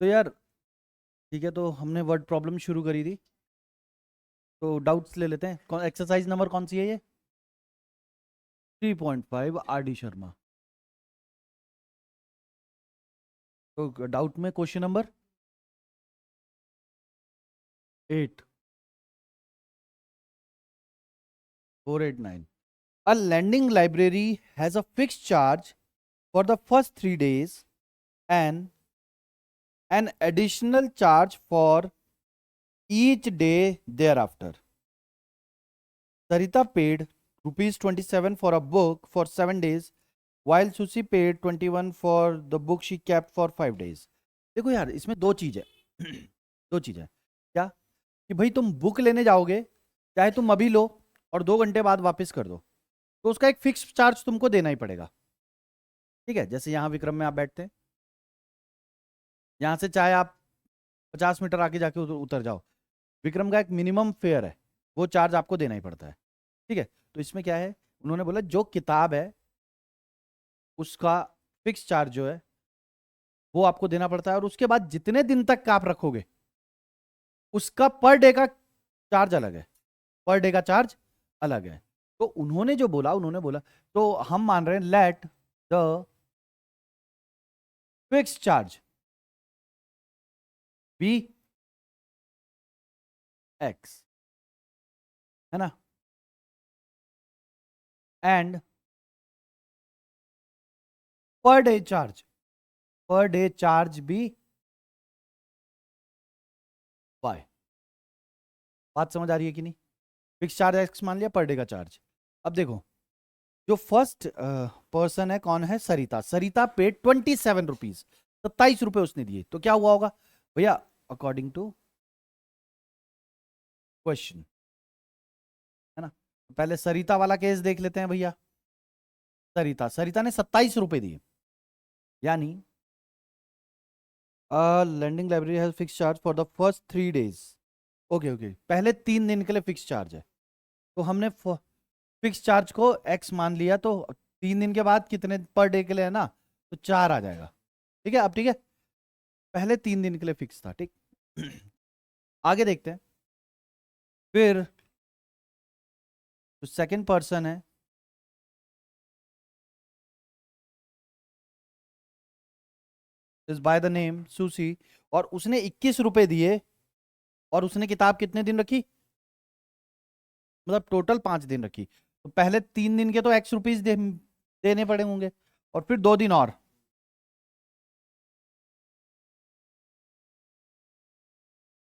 तो यार ठीक है, तो हमने वर्ड प्रॉब्लम शुरू करी थी, तो डाउट्स ले लेते हैं। एक्सरसाइज नंबर कौन सी है ये? 3.5 आर डी शर्मा। तो डाउट में question number 8, 489। A lending library has a fixed charge for the first 3 days and an additional charge for each day thereafter. Sarita paid rupees 27 for a book for 7 days while Susi paid 21 for the book she kept for 5 days. देखो यार, इसमें दो चीज है। दो चीज है क्या? कि भाई तुम बुक लेने जाओगे, चाहे तुम अभी लो और 2 घंटे बाद वापस कर दो, तो उसका एक फिक्स चार्ज तुमको देना ही पड़ेगा। ठीक है, जैसे यहाँ विक्रम में आप बैठते हैं, यहाँ से चाहे आप 50 मीटर आके जाके उतर जाओ, विक्रम का एक मिनिमम फेयर है, वो चार्ज आपको देना ही पड़ता है। ठीक है, तो इसमें क्या है, उन्होंने बोला जो किताब है उसका फिक्स चार्ज जो है वो आपको देना पड़ता है, और उसके बाद जितने दिन तक का आप रखोगे उसका पर डे का चार्ज अलग है। पर डे का चार्ज अलग है। तो उन्होंने बोला तो हम मान रहे हैं let the fix charge be x, है ना, and per day charge B Y. बात समझ आ रही है कि नहीं? फिक्स चार्ज एक्स मान लिया, पर डे का चार्ज। अब देखो, जो फर्स्ट पर्सन है कौन है? सरिता। सरिता पे 27 रुपीज, 27 रुपए उसने दिए, तो क्या हुआ होगा भैया? अकॉर्डिंग टू क्वेश्चन, है ना। पहले सरिता वाला केस देख लेते हैं भैया। सरिता ने 27 रुपए दिए, यानी lending library has fix charge for the first 3 days. Okay okay, पहले 3 दिन के लिए फिक्स चार्ज है, तो हमने फिक्स चार्ज को एक्स मान लिया, तो 3 दिन के बाद कितने पर डे के लिए है ना, तो 4 आ जाएगा। ठीक है, अब ठीक है, पहले 3 दिन के लिए फिक्स था, ठीक। आगे देखते हैं। फिर जो सेकंड पर्सन है इज बाय द नेम सुसी, और उसने 21 रुपए दिए, और उसने किताब कितने दिन रखी? मतलब टोटल 5 दिन रखी, तो पहले 3 दिन के तो एक्स रुपीज देने पड़े होंगे, और फिर 2 दिन और।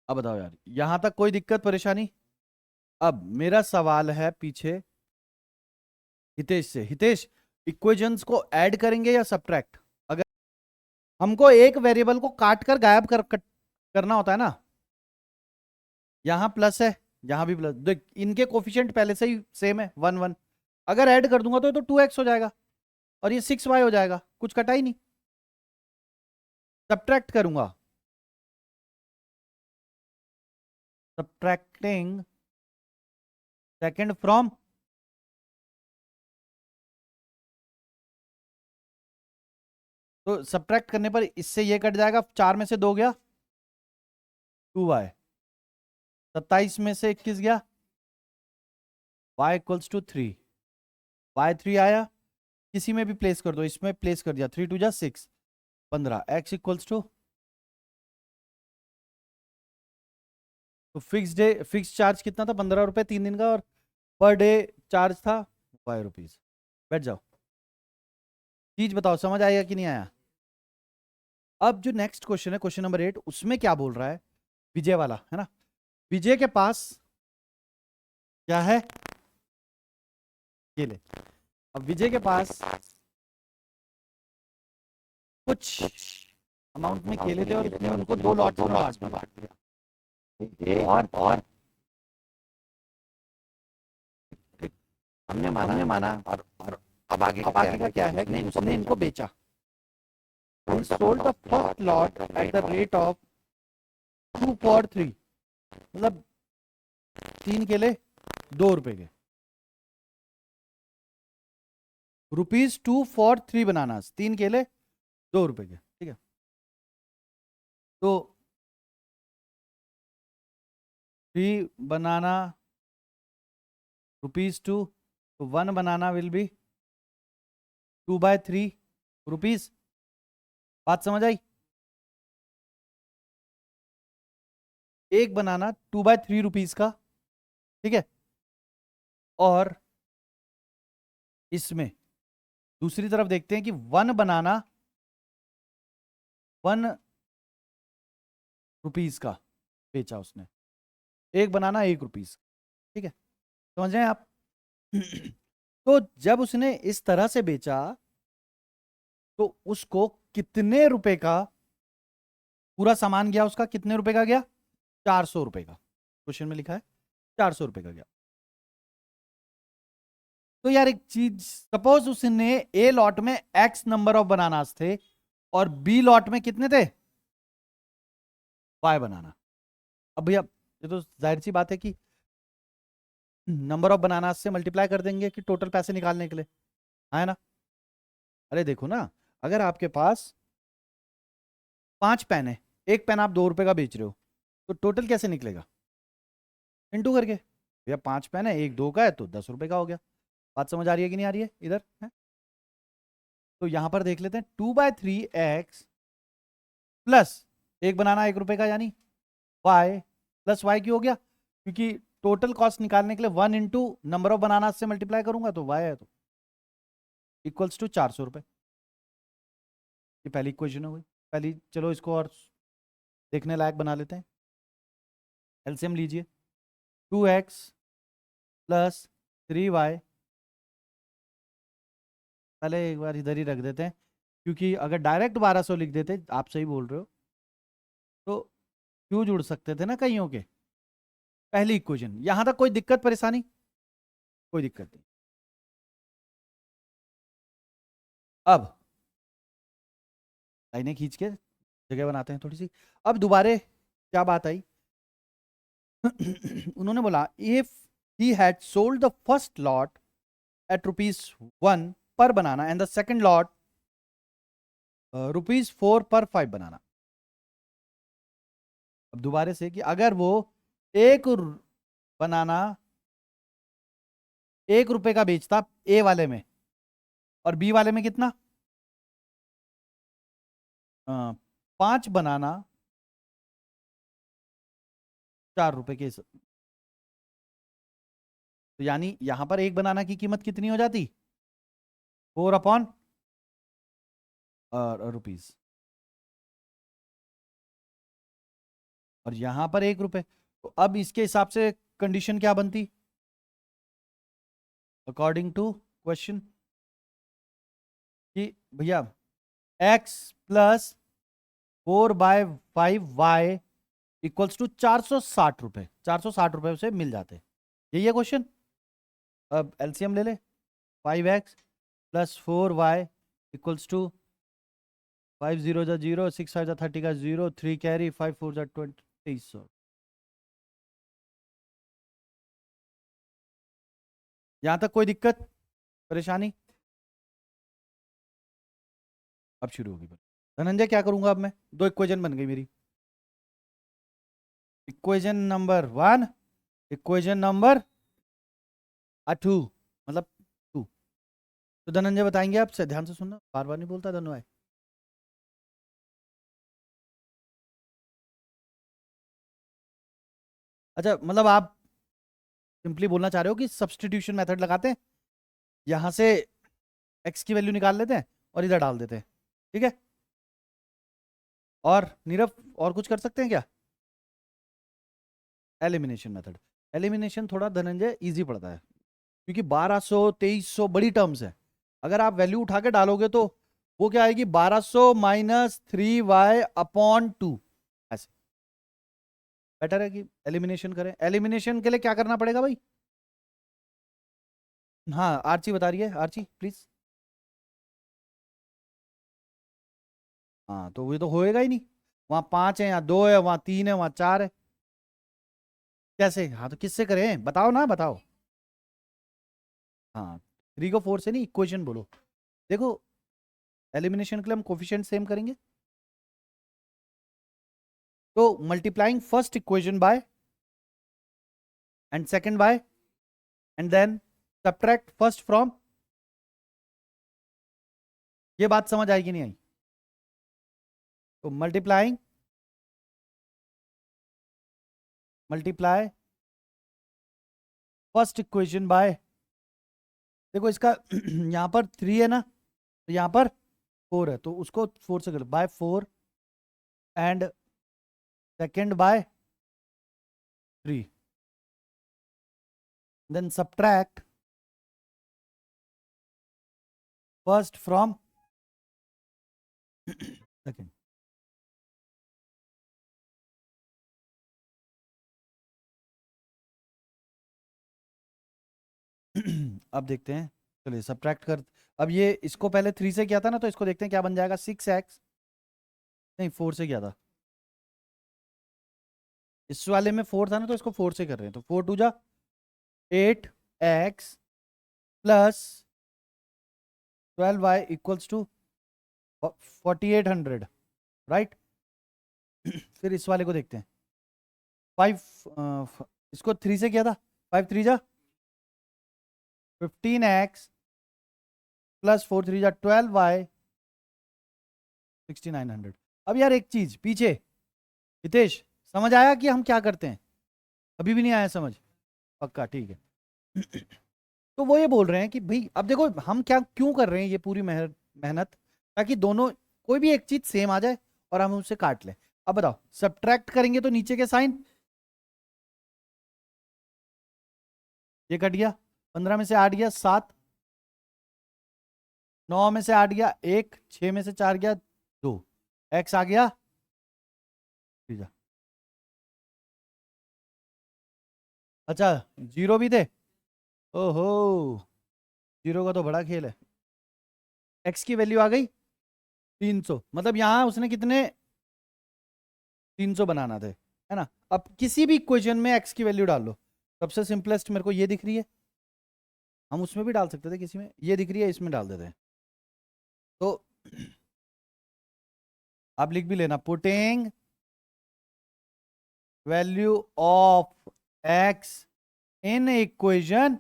अब बताओ यार, यहां तक कोई दिक्कत परेशानी? अब मेरा सवाल है पीछे हितेश से। हितेश, इक्वेशंस को ऐड करेंगे या सब्ट्रैक्ट? अगर हमको एक वेरिएबल को काट कर गायब करना होता है ना, यहाँ प्लस है, यहाँ भी प्लस, देख इनके कोफिशिएंट पहले से ही सेम है, 1 1। अगर ऐड कर दूंगा तो 2x हो जाएगा, और ये 6y हो जाएगा, कुछ कटा ही नहीं। सब्ट्रैक्ट करूंगा, सब्ट्रैक्टिंग सेकंड फ्रॉम, तो सब्ट्रैक्ट करने पर इससे ये कट जाएगा, 4 में से 2 गया 2y, 27 में से 21 गया y = 3, y 3 आया, किसी में भी प्लेस कर दो, इसमें प्लेस कर दिया, 3 2 जा 6, 15, x = तो फिक्स चार्ज कितना था? 15 रुपए 3 दिन का, और पर डे चार्ज था 5 रुपीज। बैठ जाओ, चीज बताओ समझ आएगा कि नहीं आया? अब जो नेक्स्ट क्वेश्चन है, क्वेश्चन नंबर 8, उसमें क्या बोल रहा है? विजय वाला है ना। विजय के पास क्या है? केले। अब विजय के पास कुछ अमाउंट में केले थे, और इसने उनको 2 लॉट्स में बांट दिया। और हमने माना और अब आगे का क्या है कि उसने इनको बेचा। He sold the first lot at the rate of 2 for 3, मतलब 3 केले 2 रुपए के, ₹2 for 3 बनाना, 3 केले 2 रुपए के, ठीक है। तो 3 बनाना ₹2, तो 1 बनाना विल बी 2/3 रुपीज। बात समझ आई? एक बनाना 2/3 रुपीज का, ठीक है। और इसमें दूसरी तरफ देखते हैं कि 1 बनाना 1 रुपीज का बेचा उसने, एक बनाना 1 रुपीज, ठीक है। समझ रहे हैं आप? तो जब उसने इस तरह से बेचा तो उसको कितने रुपए का पूरा सामान गया, उसका कितने रुपए का गया? 400 रुपए का। क्वेश्चन में लिखा है 400 रुपए का गया। तो यार एक चीज, सपोज उसने ए लॉट में एक्स नंबर ऑफ बनानास थे और बी लॉट में कितने थे? वाई बनाना। अब भैया ये तो जाहिर सी बात है कि नंबर ऑफ बनानास से मल्टीप्लाई कर देंगे कि टोटल पैसे निकालने के लिए, है ना? अरे देखो ना, अगर आपके पास 5 पेन है, एक पेन आप 2 रुपए का बेच रहे हो, तो टोटल कैसे निकलेगा? इनटू करके। भैया 5 पेन है, एक 2 का है, तो 10 रुपए का हो गया। बात समझ आ रही है कि नहीं आ रही है इधर है? तो यहां पर देख लेते हैं 2/3 x प्लस एक बनाना 1 रुपए का, यानी y प्लस वाई क्यों हो गया? क्योंकि टोटल कॉस्ट निकालने के लिए 1 इंटू नंबर ऑफ बनाना से मल्टीप्लाई करूंगा, तो y है, तो इक्वल्स टू 400 रुपए। ये पहली इक्वेशन हो गई पहली। चलो इसको और देखने लायक बना लेते हैं। एलसीएम लीजिए, 2x प्लस 3y। पहले एक बार इधर ही रख देते हैं, क्योंकि अगर डायरेक्ट 1200 लिख देते, आप सही बोल रहे हो, तो क्यों जुड़ सकते थे ना कईयों के। पहली इक्वेशन यहां तक कोई दिक्कत परेशानी? कोई दिक्कत नहीं। अब लाइनें खींच के जगह बनाते हैं थोड़ी सी। अब दोबारे क्या बात आई? उन्होंने बोला if he had sold the first lot at ₹1 पर बनाना एंड द सेकंड लॉट ₹4 पर 5 बनाना। अब दोबारा से कि अगर वो एक बनाना 1 रुपए का बेचता ए वाले में, और बी वाले में कितना? 5 बनाना 4 रुपए के तो यानी यहां पर एक बनाना की कीमत कितनी हो जाती? 4/रुपीज। और यहां पर 1 रुपए। तो अब इसके हिसाब से कंडीशन क्या बनती अकॉर्डिंग टू क्वेश्चन? कि भैया x plus 4/5y equals to 460 रुपए। 460 रुपए से मिल जाते। यही है क्वेश्चन। अब एलसीएम ले ले, 5x plus 4y equals to 5 0 जा 0, 6 5 जा 30 का 0, 3 कैरी, 5 4 जा 20। यहां तक कोई दिक्कत परेशानी? अब शुरू होगी। धनंजय क्या करूंगा अब मैं? दो इक्वेशन बन गई मेरी। इक्वेशन नंबर 1, इक्वेशन नंबर 2, मतलब 2। तो धनंजय बताएंगे, आप से ध्यान से सुनना, बार बार नहीं बोलता धनु। अच्छा, मतलब आप सिंपली बोलना चाह रहे हो कि सब्सटीट्यूशन मेथड लगाते हैं, यहां से एक्स की वैल्यू निकाल लेते हैं और इधर डाल देते हैं, ठीक है। और नीरव और कुछ कर सकते हैं क्या? Elimination method. एलिमिनेशन थोड़ा धनंजय इजी पड़ता है, क्योंकि 1200 2300 बड़ी टर्म्स है। अगर आप वैल्यू उठा के डालोगे तो वो क्या आएगी? 1200 माइनस 3y/2। ऐसे बेटर है कि एलिमिनेशन करें। एलिमिनेशन के लिए क्या करना पड़ेगा भाई? हाँ, आरची बता रही है, आरची प्लीज। हाँ, तो ये तो होएगा ही नहीं। वहां 5 है, यहाँ 2 है, वहां 3 है, वहां 4 है। कैसे? हाँ, तो किससे करें? बताओ ना, बताओ। हाँ, 3 को 4 से नहीं, इक्वेशन बोलो। देखो, एलिमिनेशन के लिए हम कोफिशिएंट सेम करेंगे। तो multiplying first equation by and second by and then subtract first from, ये बात समझ आएगी नहीं आई? तो मल्टीप्लाई फर्स्ट इक्वेशन बाय, देखो इसका यहां पर 3 है ना, तो यहां पर 4 है, तो उसको 4 से कर by 4 and second by 3, then subtract first from second. अब देखते हैं, चलिए सब्ट्रैक्ट कर, अब ये इसको पहले 3 से किया था ना, तो इसको देखते हैं क्या बन जाएगा। 6x, नहीं 4 से किया था, इस वाले में 4 था ना, तो इसको 4 से कर रहे हैं, तो 4 2 जा 8x plus 12y equals to 4800, right. फिर इस वाले को देखते हैं, 5 इसको 3 से किया था, 5 3 जा 15x प्लस 4 3 जा 12y 6900। अब यार एक चीज पीछे, हितेश समझ आया कि हम क्या करते हैं? अभी भी नहीं आया समझ? पक्का, ठीक है। तो वो ये बोल रहे हैं कि भाई अब देखो हम क्या क्यों कर रहे हैं ये पूरी मेहनत, ताकि दोनों कोई भी एक चीज सेम आ जाए और हम उसे काट लें। अब बताओ सब्ट्रैक्ट करेंगे तो नीचे के साइन, ये कट गया, 15 में से 8 गया 7, 9 में से 8 गया 1, 6 में से 4 गया 2, एक्स आ गया, ठीक है। अच्छा जीरो भी थे, ओहो, जीरो का तो बड़ा खेल है। एक्स की वैल्यू आ गई 300, मतलब यहां उसने कितने 300 बनाना थे, है ना। अब किसी भी इक्वेशन में एक्स की वैल्यू डाल लो, सबसे सिंपलेस्ट मेरे को ये दिख रही है, हम उसमें भी डाल सकते थे, किसी में ये दिख रही है, इसमें डाल देते हैं। तो आप लिख भी लेना, putting value of x in equation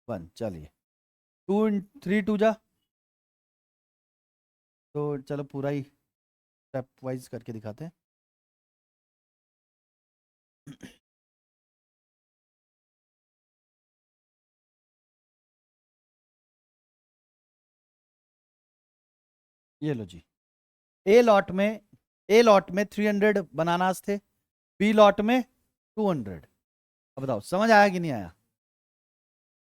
1। चलिए 2 3 2 जा, तो चलो पूरा ही स्टेप वाइज करके दिखाते हैं। ये लो जी, ए लॉट में 300 बनानास थे, बी लॉट में 200। अब बताओ समझ आया कि नहीं आया?